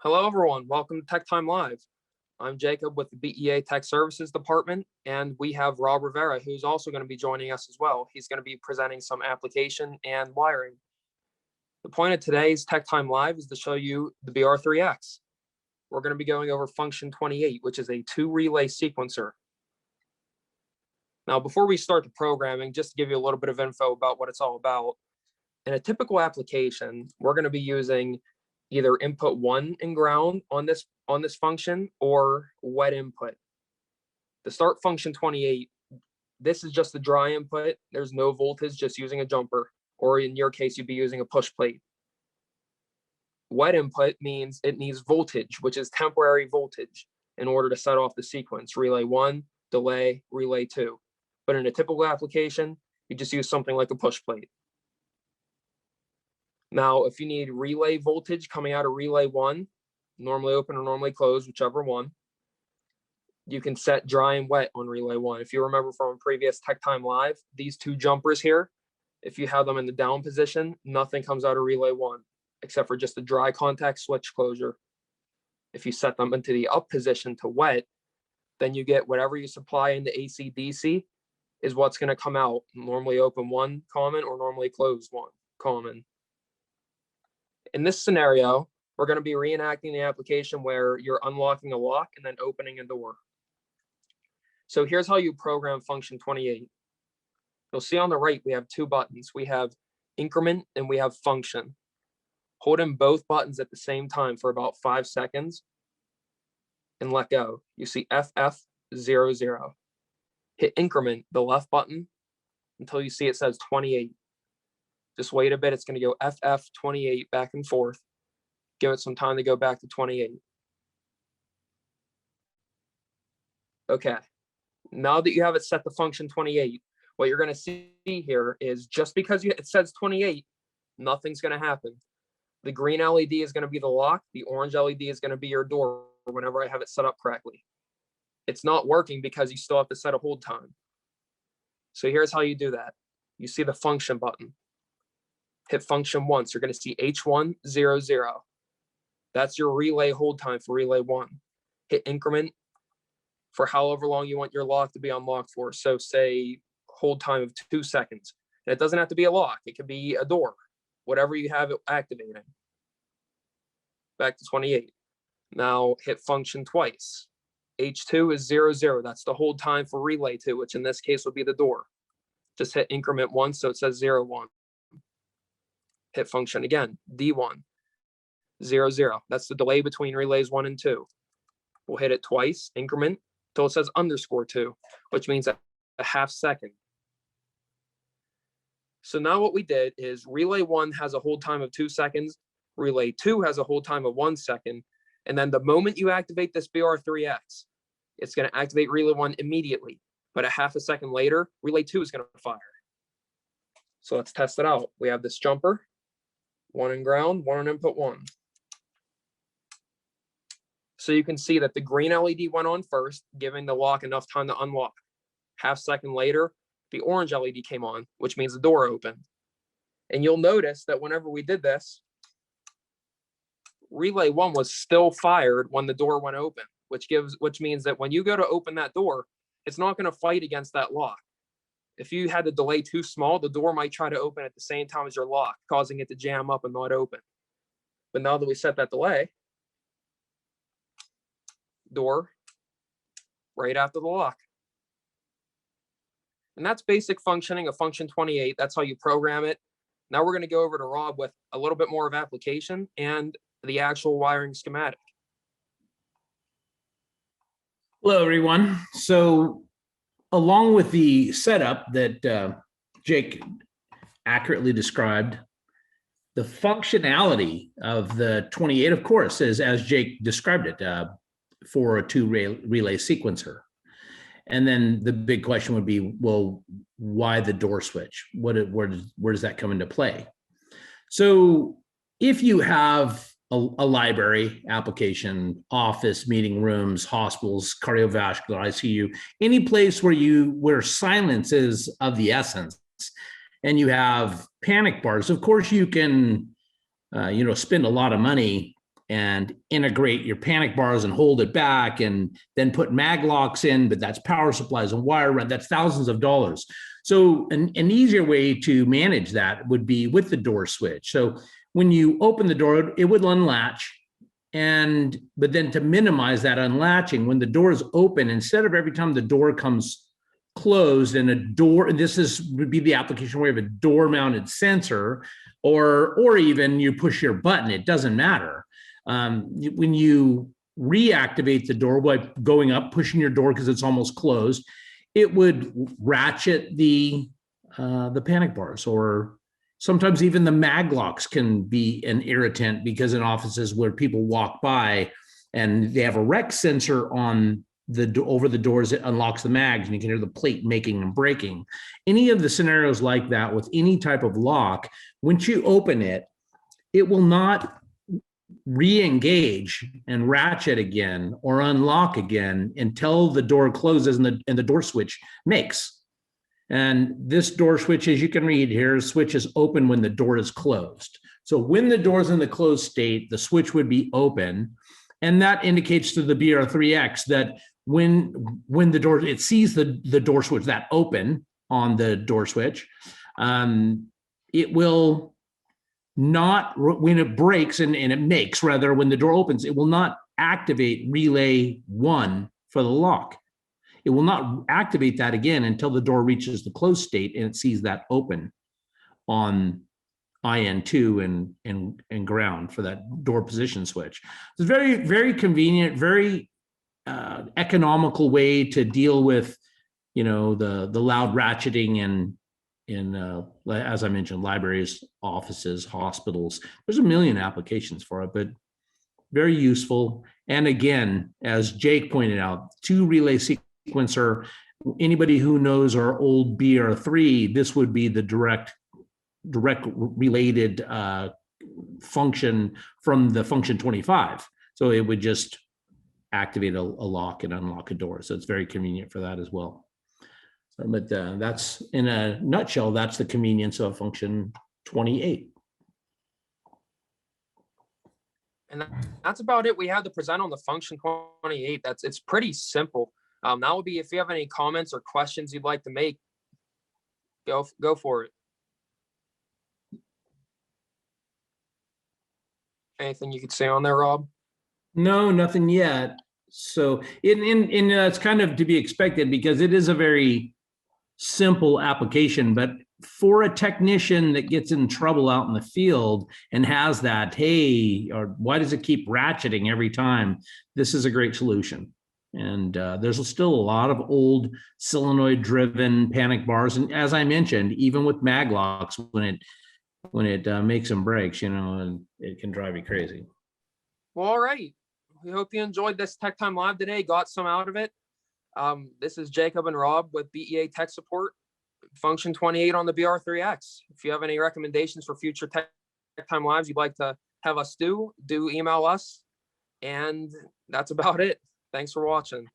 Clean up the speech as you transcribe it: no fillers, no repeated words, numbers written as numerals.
Hello, everyone. Welcome to Tech Time Live. I'm Jacob with the BEA Tech Services Department, and we have Rob Rivera, who's also going to be joining us as well. He's going to be presenting some application and wiring. The point of today's Tech Time Live is to show you the BR3X. We're going to be going over function 28, which is a 2-relay sequencer. Now, before we start the programming, just to give you a little bit of info about what it's all about, in a typical application, we're going to be using either input 1 and ground on this function or wet input. To start function 28, this is just a dry input. There's no voltage, just using a jumper, or in your case, you'd be using a push plate. Wet input means it needs voltage, which is temporary voltage, in order to set off the sequence. Relay 1, delay, relay 2. But in a typical application, you just use something like a push plate. Now, if you need relay voltage coming out of relay 1, normally open or normally closed, whichever one, you can set dry and wet on relay 1. If you remember from previous Tech Time Live, these two jumpers here, if you have them in the down position, nothing comes out of relay 1, except for just a dry contact switch closure. If you set them into the up position to wet, then you get whatever you supply in the AC/DC is what's going to come out. Normally open 1 common or normally closed 1 common. In this scenario, we're going to be reenacting the application where you're unlocking a lock and then opening a door. So here's how you program function 28. You'll see on the right, we have 2 buttons. We have increment and we have function. Hold in both buttons at the same time for about 5 seconds and let go. You see FF00. Hit increment, the left button, until you see it says 28. Just wait a bit, it's going to go FF28 back and forth. Give it some time to go back to 28. Okay, now that you have it set to function 28, what you're going to see here is just because it says 28, nothing's going to happen. The green LED is going to be the lock, the orange LED is going to be your door whenever I have it set up correctly. It's not working because you still have to set a hold time. So here's how you do that. You see the function button. Hit function once. You're going to see H100. That's your relay hold time for relay 1. Hit increment for however long you want your lock to be unlocked for. So say hold time of 2 seconds. And it doesn't have to be a lock. It could be a door, whatever you have it activating. Back to 28. Now hit function twice. H2 is 00. That's the hold time for relay 2, which in this case would be the door. Just hit increment once, so it says 01. Hit function again, D1, 00. That's the delay between relays 1 and 2. We'll hit it twice, increment, till it says _2, which means a half second. So now what we did is relay 1 has a hold time of 2 seconds, relay 2 has a hold time of 1 second, and then the moment you activate this BR3X, it's going to activate relay 1 immediately, but a half a second later, relay 2 is going to fire. So let's test it out. We have this jumper, 1 in ground, 1 on input 1. So you can see that the green LED went on first, giving the lock enough time to unlock. Half second later, the orange LED came on, which means the door opened. And you'll notice that whenever we did this, relay 1 was still fired when the door went open, which means that when you go to open that door, it's not going to fight against that lock. If you had the delay too small, the door might try to open at the same time as your lock, causing it to jam up and not open. But now that we set that delay, door right after the lock. And that's basic functioning of function 28. That's how you program it. Now we're going to go over to Rob with a little bit more of application and the actual wiring schematic. Hello, everyone. So along with the setup that Jake accurately described, the functionality of the 28, of course, is as Jake described it, for a 2-relay sequencer. And then the big question would be, well, why the door switch? Where does that come into play? So if you have a library application, office, meeting rooms, hospitals, cardiovascular, ICU, any place where silence is of the essence, and you have panic bars, of course you can spend a lot of money and integrate your panic bars and hold it back, and then put mag locks in, but that's power supplies and wire run. That's thousands of dollars. So an easier way to manage that would be with the door switch. So when you open the door, it would unlatch. But then to minimize that unlatching, when the door is open, instead of every time the door comes closed and would be the application where you have a door mounted sensor, or even you push your button, it doesn't matter. When you reactivate the door by going up, pushing your door because it's almost closed, it would ratchet the panic bars, or sometimes even the mag locks can be an irritant, because in offices where people walk by and they have a rec sensor on over the doors, it unlocks the mags and you can hear the plate making and breaking. Any of the scenarios like that with any type of lock, once you open it, it will not re-engage and ratchet again or unlock again until the door closes and the door switch makes. And this door switch, as you can read here, switch is open when the door is closed. So when the door is in the closed state, the switch would be open. And that indicates to the BR3X that when the door, it sees the door switch, that open on the door switch, it will not, when it breaks and it makes, rather, when the door opens, it will not activate relay 1 for the lock. It will not activate that again until the door reaches the closed state and it sees that open on IN2 and ground for that door position switch. It's very, very convenient, very economical way to deal with, the loud ratcheting in as I mentioned, libraries, offices, hospitals. There's a million applications for it, but very useful. And again, as Jake pointed out, 2 relay sequencer. Anybody who knows our old BR3, this would be the direct related function from the function 25. So it would just activate a lock and unlock a door. So it's very convenient for that as well. So, but that's, in a nutshell, that's the convenience of function 28. And that's about it we have to present on the function 28. It's pretty simple. That would be, if you have any comments or questions you'd like to make, go for it. Anything you could say on there, Rob? No, nothing yet. So it's kind of to be expected, because it is a very simple application, but for a technician that gets in trouble out in the field and has that, hey, or why does it keep ratcheting every time? This is a great solution. And there's still a lot of old solenoid-driven panic bars, and as I mentioned, even with mag locks, when it makes and breaks, and it can drive you crazy. Well, all right. We hope you enjoyed this Tech Time Live today, got some out of it. This is Jacob and Rob with BEA Tech Support, function 28 on the BR3X. If you have any recommendations for future Tech Time Lives you'd like to have us do email us. And that's about it. Thanks for watching.